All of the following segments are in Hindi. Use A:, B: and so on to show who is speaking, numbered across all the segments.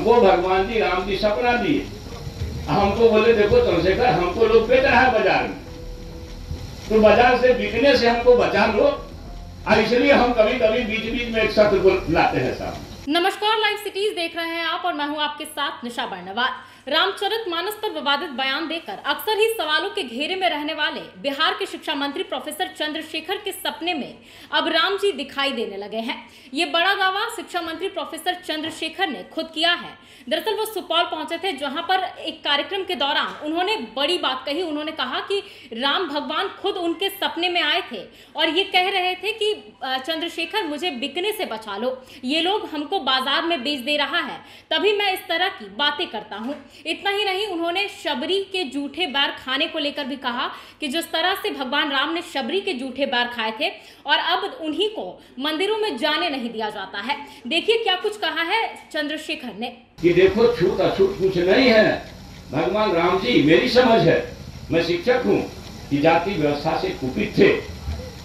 A: हमको भगवान जी राम जी सपना दिए, हमको बोले देखो चंद्रशेखर हमको लोग बेच रहा है बाजार में, तो बाजार से बिकने से हमको बचा लो, और इसलिए हम कभी कभी बीच बीच में एक सत्र को लाते हैं साहब।
B: नमस्कार, लाइव सिटीज देख रहे हैं आप और मैं हूं आपके साथ निशा बर्नवाल। रामचरितमानस पर विवादित बयान देकर अक्सर ही सवालों के घेरे में रहने वाले बिहार के शिक्षा मंत्री प्रोफेसर चंद्रशेखर के सपने में अब राम जी दिखाई देने लगे हैं। ये बड़ा दावा शिक्षा मंत्री प्रोफेसर चंद्रशेखर ने खुद किया है। दरअसल वो सुपौल पहुंचे थे, जहां पर एक कार्यक्रम के दौरान उन्होंने बड़ी बात कही। उन्होंने कहा कि राम भगवान खुद उनके सपने में आए थे और ये कह रहे थे कि चंद्रशेखर मुझे बिकने से बचा लो, ये लोग हमको बाजार में बेच दे रहा है, तभी मैं इस तरह की बातें करता हूँ। इतना ही नहीं, उन्होंने शबरी के जूठे बैर खाने को लेकर भी कहा कि जिस तरह से भगवान राम ने शबरी के जूठे बैर खाए थे और अब उन्हीं को मंदिरों में जाने नहीं दिया जाता है। देखिए क्या कुछ कहा है चंद्रशेखर ने।
A: कि देखो छूत अछूत कुछ नहीं है, भगवान राम जी, मेरी समझ है, मैं शिक्षक हूँ, कि जाति व्यवस्था से कुपित थे।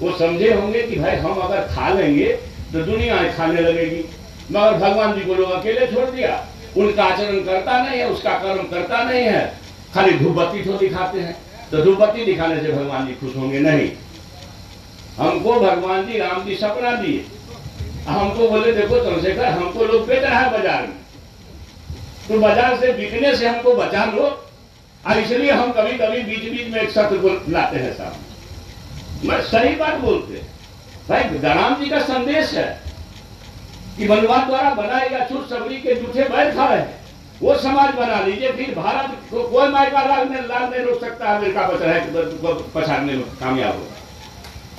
A: वो समझे होंगे कि भाई हम अगर खा लेंगे तो दुनिया खाने लगेगी, मगर भगवान जी को लोग अकेले छोड़ दिया। उनका आचरण करता नहीं है, उसका कर्म करता नहीं है, खाली धूपबत्ती तो दिखाते हैं। तो धूपबत्ती दिखाने से भगवान जी खुश होंगे? नहीं। हमको भगवान जी राम जी सपना दिए, हमको बोले देखो चंद्रशेखर हमको लोग बेच रहा है बाजार में, तो बाजार से बिकने से हमको बचा लो, और इसलिए हम कभी कभी बीच बीच में एक सत्र को लाते हैं साहब। मैं सही बात बोलते भाई, राम जी का संदेश है कि मनवाद द्वारा बनाए या छूट सबरी के जूठे बैर खा रहे हैं, वो समाज बना लीजिए, फिर भारत को कोई मायका लाल नहीं रोक सकता। अमेरिका बच रहा है पछाड़ने में कामयाब होगा।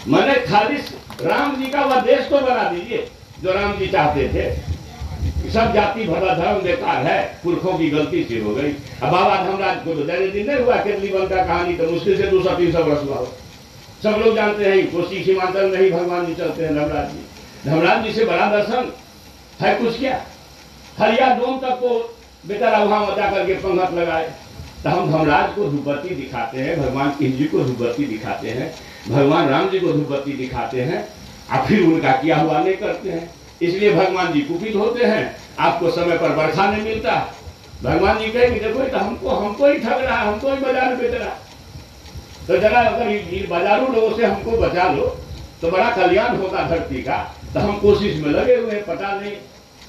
A: मैंने खाली राम जी का वह देश तो बना दीजिए जो राम जी चाहते थे। सब जाति भरा धर्म बेकार है, पुरखों की गलती से हो गई। अब बाबा धर्मराज को तो ज्यादा दिन नहीं हुआ, केतली बन का कहानी तो मुश्किल से 200-300 वर्ष हुआ हो। सब लोग जानते हैं कोसी सीमांचल में ही भगवान जी चलते हैं। धर्मराज जी से बड़ा दर्शन है कुछ क्या? हरिया डोम तक को बेचारा वहां जा करके पंगत लगाए। तो हम धर्मराज को धूपबत्ती दिखाते हैं, भगवान कृष्ण जी को धूपबत्ती दिखाते हैं, भगवान राम जी को धूपबत्ती दिखाते हैं, और फिर उनका किया हुआ नहीं करते हैं। इसलिए भगवान जी कुपित होते हैं, आपको समय पर बरखा नहीं मिलता। भगवान जी कहेंगे देखो तो हमको ही ठग रहा है, हमको ही बाजार में बेच रहा है। तो जरा अगर बाजारू लोगों से हमको बचा लो तो बड़ा कल्याण होगा धरती का। तो हम कोशिश में लगे हुए हैं, पता नहीं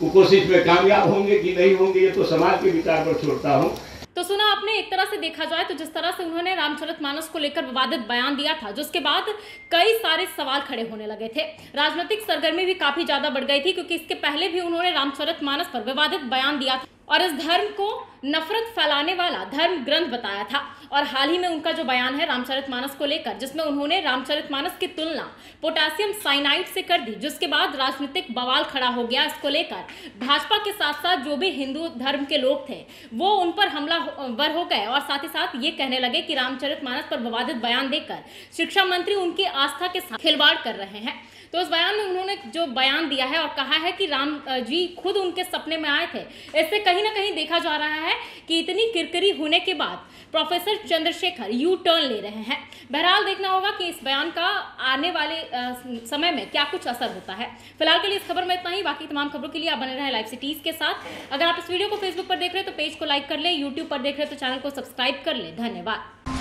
A: वो कोशिश में कामयाब होंगे कि नहीं होंगे, ये तो समाज के विचार पर छोड़ता हूँ।
B: तो सुना आपने, एक तरह से देखा जाए तो जिस तरह से उन्होंने रामचरितमानस को लेकर विवादित बयान दिया था, जिसके बाद कई सारे सवाल खड़े होने लगे थे। राजनीतिक सरगर्मी भी काफी ज्यादा बढ़ गई थी, क्योंकि इसके पहले भी उन्होंने रामचरितमानस पर विवादित बयान दिया था और इस धर्म को नफरत फैलाने वाला धर्म ग्रंथ बताया था। और हाल ही में उनका जो बयान है रामचरितमानस को लेकर, जिसमें उन्होंने रामचरितमानस की तुलना पोटेशियम साइनाइड से कर दी, जिसके बाद राजनीतिक बवाल खड़ा हो गया। इसको लेकर भाजपा के साथ साथ जो भी हिंदू धर्म के लोग थे वो उन पर हमलावर हो गए और साथ ही साथ ये कहने लगे कि रामचरितमानस पर विवादित बयान देकर शिक्षा मंत्री उनकी आस्था के साथ खिलवाड़ कर रहे हैं। तो उस बयान में उन्होंने जो बयान दिया है और कहा है कि राम जी खुद उनके सपने में आए थे, इससे कहीं ना कहीं देखा जा रहा है कि इतनी किरकिरी होने के बाद प्रोफेसर चंद्रशेखर यू टर्न ले रहे हैं। बहरहाल देखना होगा कि इस बयान का आने वाले समय में क्या कुछ असर होता है। फिलहाल के लिए इस खबर में इतना ही। बाकी तमाम खबरों के लिए आप बने रहें लाइव सिटीज के साथ। अगर आप इस वीडियो को फेसबुक पर देख रहे हैं तो पेज को लाइक कर लें, यूट्यूब पर देख रहे हैं तो चैनल को सब्सक्राइब कर लें। धन्यवाद।